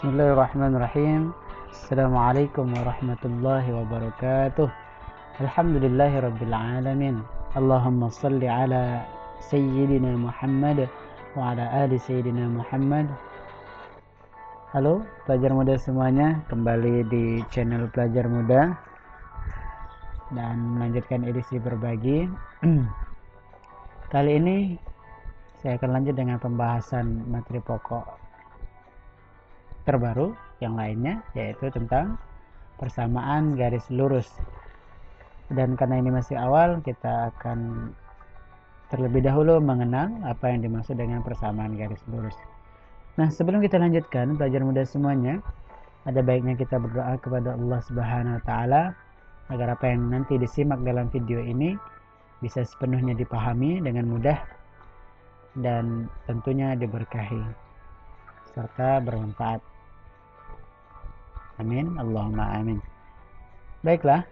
Bismillahirrahmanirrahim. Assalamualaikum warahmatullahi wabarakatuh. Alhamdulillahirabbil alamin. Allahumma shalli ala sayyidina Muhammad wa ala ali sayyidina Muhammad. Halo pelajar muda semuanya, kembali di channel Pelajar Muda dan melanjutkan edisi berbagi. Kali ini saya akan lanjut dengan pembahasan materi pokok terbaru yang lainnya, yaitu tentang persamaan garis lurus. Dan karena ini masih awal, kita akan terlebih dahulu mengenal apa yang dimaksud dengan persamaan garis lurus. Nah, sebelum kita lanjutkan, pelajar muda semuanya, ada baiknya kita berdoa kepada Allah Subhanahu wa taala agar apa yang nanti disimak dalam video ini bisa sepenuhnya dipahami dengan mudah dan tentunya diberkahi serta bermanfaat. Amin, Allahumma amin. Baiklah,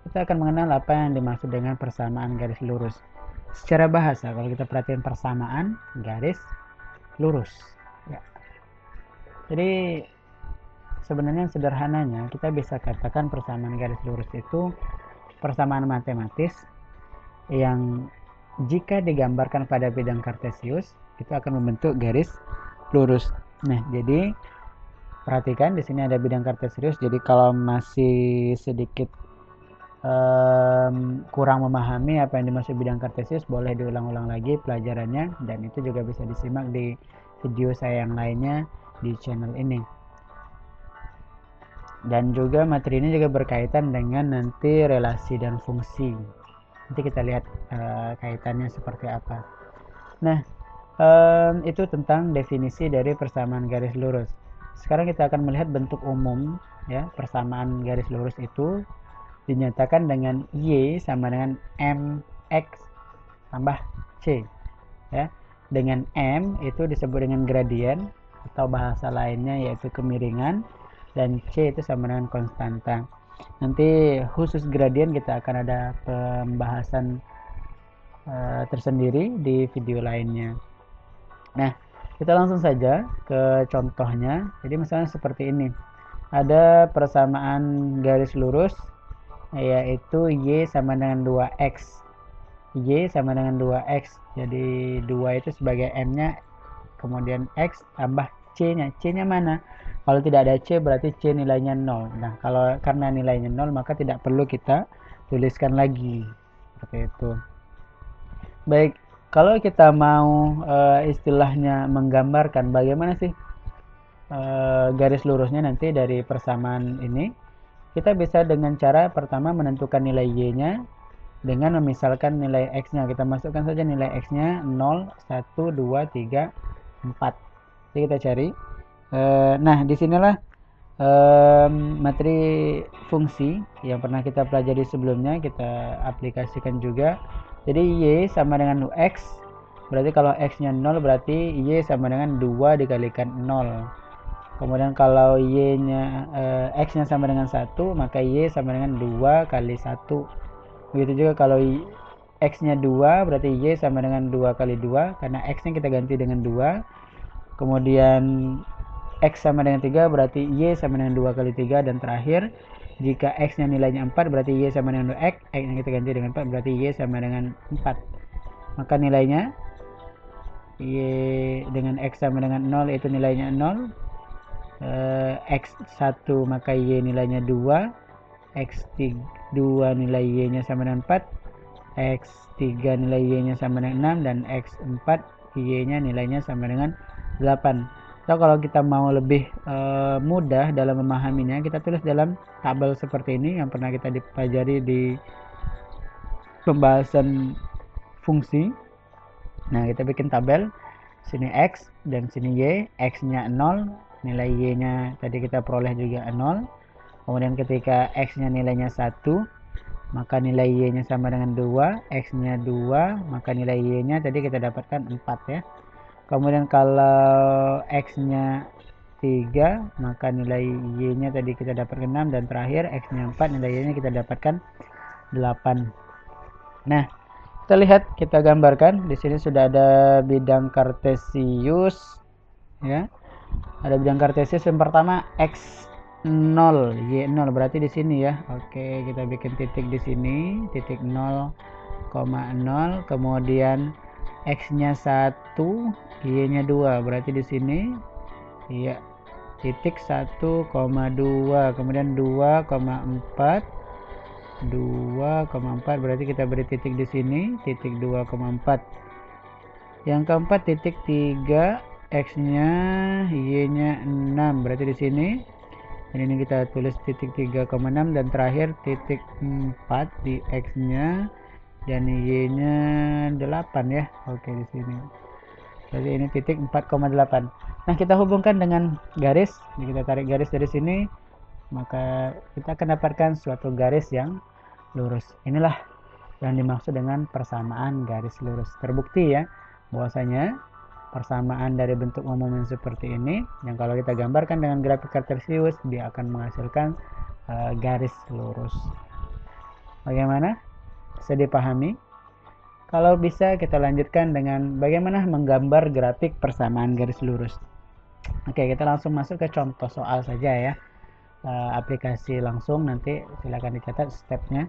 kita akan mengenal apa yang dimaksud dengan persamaan garis lurus. Secara bahasa, kalau kita perhatikan persamaan garis lurus, ya. Jadi sebenarnya sederhananya kita bisa katakan persamaan garis lurus itu persamaan matematis yang jika digambarkan pada bidang kartesius itu akan membentuk garis lurus. Nah, jadi perhatikan di sini ada bidang kartesius. Jadi kalau masih sedikit kurang memahami apa yang dimaksud bidang kartesius, boleh diulang-ulang lagi pelajarannya, dan itu juga bisa disimak di video saya yang lainnya di channel ini. Dan juga materi ini juga berkaitan dengan nanti relasi dan fungsi. Nanti kita lihat kaitannya seperti apa. Nah, itu tentang definisi dari persamaan garis lurus. Sekarang kita akan melihat bentuk umum, ya. Persamaan garis lurus itu dinyatakan dengan Y sama dengan MX tambah C, ya. Dengan M itu disebut dengan gradien atau bahasa lainnya yaitu kemiringan, dan C itu sama dengan konstanta. Nanti khusus gradien kita akan ada pembahasan tersendiri di video lainnya. Nah, kita langsung saja ke contohnya. Jadi misalnya seperti ini. Ada persamaan garis lurus yaitu Y sama dengan 2X. Y sama dengan 2X. Jadi 2 itu sebagai M-nya, kemudian X tambah C-nya. C-nya mana? Kalau tidak ada C berarti C nilainya 0. Nah, karena nilainya 0 maka tidak perlu kita tuliskan lagi. Seperti itu. Baik. Kalau kita mau istilahnya menggambarkan bagaimana sih garis lurusnya nanti dari persamaan ini, kita bisa dengan cara pertama menentukan nilai Y-nya dengan memisalkan nilai X-nya. Kita masukkan saja nilai X-nya 0, 1, 2, 3, 4. Jadi kita cari. Nah, disinilah materi fungsi yang pernah kita pelajari sebelumnya kita aplikasikan juga. Jadi Y sama dengan X, berarti kalau X nya 0 berarti Y sama dengan 2 dikalikan 0. Kemudian kalau X nya sama dengan 1, maka Y sama dengan 2 kali 1. Begitu juga kalau X nya 2 berarti Y sama dengan 2 kali 2, karena X nya kita ganti dengan 2. Kemudian X sama dengan 3 berarti Y sama dengan 2 kali 3, dan terakhir jika X nya nilainya 4 berarti Y sama dengan 2X, X nya kita ganti dengan 4 berarti Y sama dengan 4. Maka nilainya Y dengan X sama dengan 0 itu nilainya 0. X1 maka Y nilainya 2, X2 nilai Y nya sama dengan 4, X3 nilai Y nya sama dengan 6, dan X4 Y nya nilainya sama dengan 8. So, kalau kita mau lebih mudah dalam memahaminya, kita tulis dalam tabel seperti ini yang pernah kita dipelajari di pembahasan fungsi. Nah, kita bikin tabel. Sini X dan sini Y. X-nya 0, nilai Y-nya tadi kita peroleh juga 0. Kemudian ketika X-nya nilainya 1, maka nilai Y-nya sama dengan 2. X-nya 2, maka nilai Y-nya tadi kita dapatkan 4, ya. Kemudian kalau X-nya 3, maka nilai Y-nya tadi kita dapatkan 6, dan terakhir X-nya 4, nilai Y-nya kita dapatkan 8. Nah, kita lihat, kita gambarkan. Di sini sudah ada bidang kartesius, ya. Ada bidang kartesius yang pertama x0, y0 berarti di sini ya. Oke, kita bikin titik di sini, titik 0,0, kemudian x-nya 1, y-nya 2 berarti di sini. Iya, titik 1,2, kemudian 2,4, 2,4 berarti kita beri titik di sini, titik 2,4. Yang keempat titik 3, x-nya, y-nya 6 berarti di sini. Dan ini kita tulis titik 3,6, dan terakhir titik 4 di x-nya dan y-nya 8 ya. Oke, di sini. Jadi ini titik 4,8. Nah, kita hubungkan dengan garis. Jadi kita tarik garis dari sini, maka kita akan dapatkan suatu garis yang lurus. Inilah yang dimaksud dengan persamaan garis lurus. Terbukti ya bahwasanya persamaan dari bentuk umum yang seperti ini, yang kalau kita gambarkan dengan grafik kartesius, dia akan menghasilkan garis lurus. Bagaimana? Bisa dipahami? Kalau bisa kita lanjutkan dengan bagaimana menggambar grafik persamaan garis lurus. Oke, kita langsung masuk ke contoh soal saja ya. Aplikasi langsung, nanti silakan dicatat stepnya.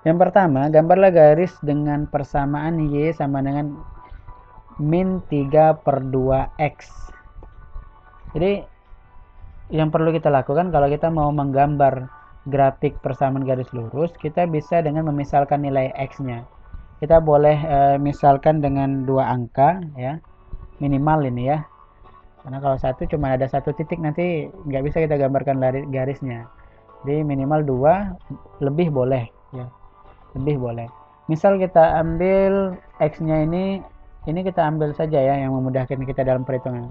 Yang pertama, gambarlah garis dengan persamaan y sama dengan min 3/2x. Jadi yang perlu kita lakukan kalau kita mau menggambar grafik persamaan garis lurus, kita bisa dengan memisalkan nilai x-nya. Kita boleh misalkan dengan 2 angka ya, minimal ini ya, karena kalau satu cuma ada satu titik nanti nggak bisa kita gambarkan garisnya. Jadi minimal 2, lebih boleh ya, lebih boleh. Misal kita ambil x-nya ini kita ambil saja ya yang memudahkan kita dalam perhitungan.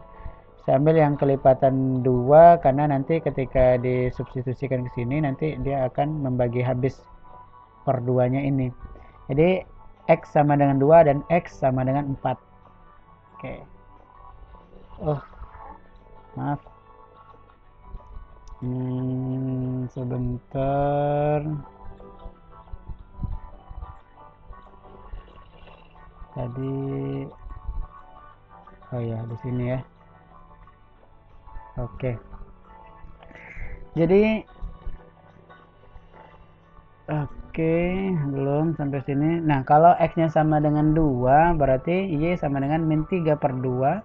Saya ambil yang kelipatan 2 karena nanti ketika disubstitusikan ke sini nanti dia akan membagi habis per 2-nya ini. Jadi x sama dengan 2 dan x sama dengan 4. Oke. Maaf. Sebentar. Tadi ya di sini ya. Oke. Jadi belum sampai sini. Nah, kalau x-nya sama dengan 2, berarti y sama dengan min 3/2.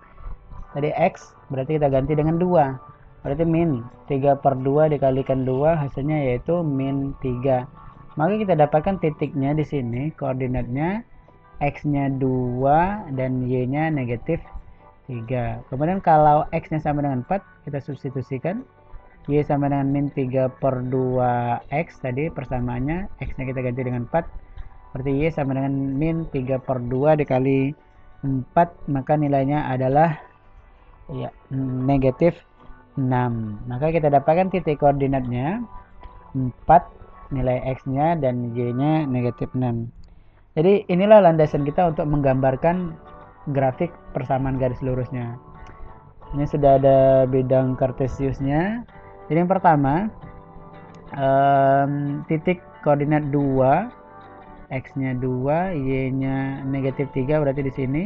Tadi x, berarti kita ganti dengan 2. Berarti min 3/2 dikalikan 2, hasilnya yaitu min 3. Maka kita dapatkan titiknya di sini, koordinatnya x-nya 2 dan y-nya negatif 3. Kemudian kalau x-nya sama dengan 4, kita substitusikan. Y sama dengan min 3/2x tadi persamaannya, x-nya kita ganti dengan 4. Berarti Y sama dengan min 3/2 dikali 4, maka nilainya adalah ya, negatif 6. Maka kita dapatkan titik koordinatnya 4, nilai x-nya dan y-nya negatif 6. Jadi inilah landasan kita untuk menggambarkan grafik persamaan garis lurusnya. Ini sudah ada bidang kartesiusnya. Jadi yang pertama, titik koordinat 2, x-nya 2, y-nya negatif 3, berarti di sini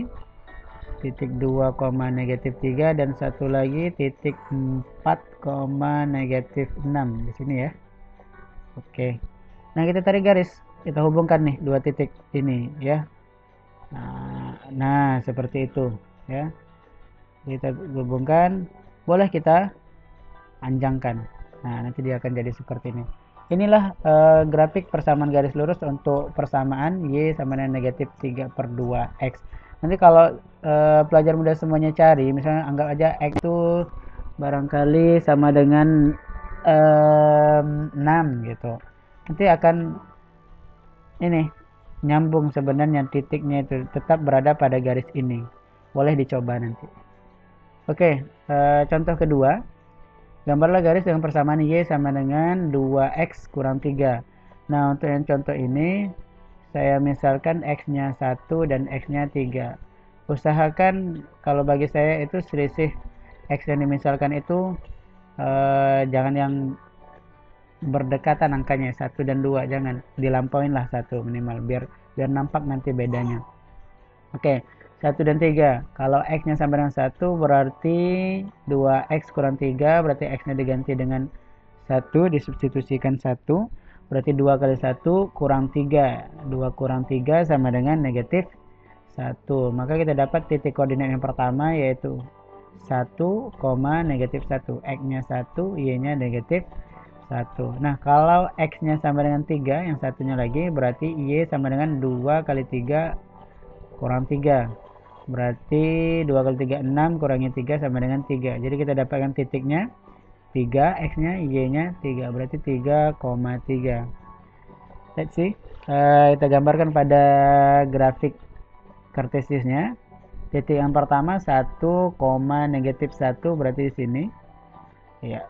titik 2, negatif 3, dan satu lagi titik 4, negatif 6 di sini ya. Oke. Nah, kita tarik garis, kita hubungkan nih dua titik ini ya. Nah, seperti itu ya. Kita hubungkan, boleh kita panjangkan. Nah, nanti dia akan jadi seperti ini. Inilah grafik persamaan garis lurus untuk persamaan y sama dengan negatif 3/2x. Nanti kalau pelajar muda semuanya cari, misalnya anggap aja x itu barangkali sama dengan 6 gitu. Nanti akan ini nyambung sebenarnya, titiknya itu tetap berada pada garis ini. Boleh dicoba nanti. Oke, contoh kedua. Gambarlah garis dengan persamaan y sama dengan 2x kurang 3. Nah, untuk yang contoh ini, saya misalkan x-nya 1 dan x-nya 3. Usahakan kalau bagi saya itu selisih x yang dimisalkan itu jangan yang berdekatan angkanya, 1 dan 2. Jangan, dilampauin lah 1 minimal, biar nampak nanti bedanya. Oke, 1 dan 3. Kalau X-nya sama dengan 1 berarti 2X kurang 3, berarti X-nya diganti dengan 1, disubstitusikan 1. Berarti 2 kali 1 kurang 3. 2 kurang 3 sama dengan negatif 1. Maka kita dapat titik koordinat yang pertama yaitu 1, negatif 1. X-nya 1, Y-nya negatif 1. Nah, kalau X-nya sama dengan 3, yang satunya lagi, berarti Y sama dengan 2 kali 3 kurang 3. Berarti 2 kali 3, 6, kurangi 3 sama dengan 3. Jadi kita dapatkan titiknya 3, X-nya, Y-nya 3. Berarti 3,3. Let's see. Kita gambarkan pada grafik kartesiusnya. Titik yang pertama 1, negatif 1 berarti di sini. Ya.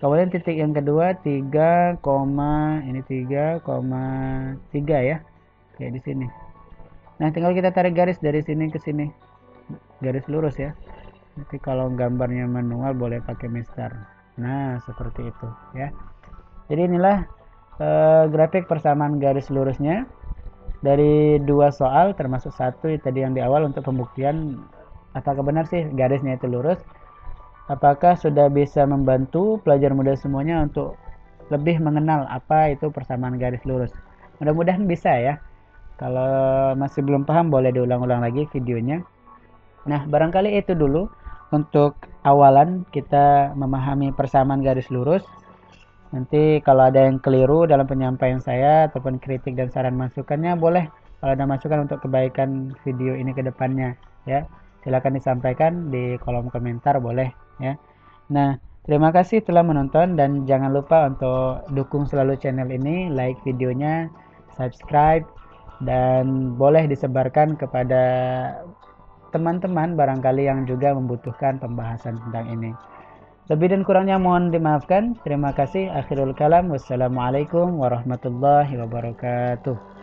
Kemudian titik yang kedua 3, ini 3,3 ya. Kayak di sini. Nah, tinggal kita tarik garis dari sini ke sini. Garis lurus ya. Nanti kalau gambarnya manual boleh pakai mister. Nah, seperti itu ya. Jadi inilah grafik persamaan garis lurusnya dari 2 soal termasuk 1 tadi yang di awal untuk pembuktian apakah benar sih garisnya itu lurus. Apakah sudah bisa membantu pelajar muda semuanya untuk lebih mengenal apa itu persamaan garis lurus. Mudah-mudahan bisa ya. Kalau masih belum paham boleh diulang-ulang lagi videonya. Nah, barangkali itu dulu untuk awalan kita memahami persamaan garis lurus. Nanti kalau ada yang keliru dalam penyampaian saya ataupun kritik dan saran masukannya boleh. Kalau ada masukan untuk kebaikan video ini ke depannya ya, silakan disampaikan di kolom komentar boleh ya. Nah, terima kasih telah menonton dan jangan lupa untuk dukung selalu channel ini, like videonya, subscribe, dan boleh disebarkan kepada teman-teman barangkali yang juga membutuhkan pembahasan tentang ini. Lebih dan kurangnya mohon dimaafkan. Terima kasih. Akhirul kalam. Wassalamualaikum warahmatullahi wabarakatuh.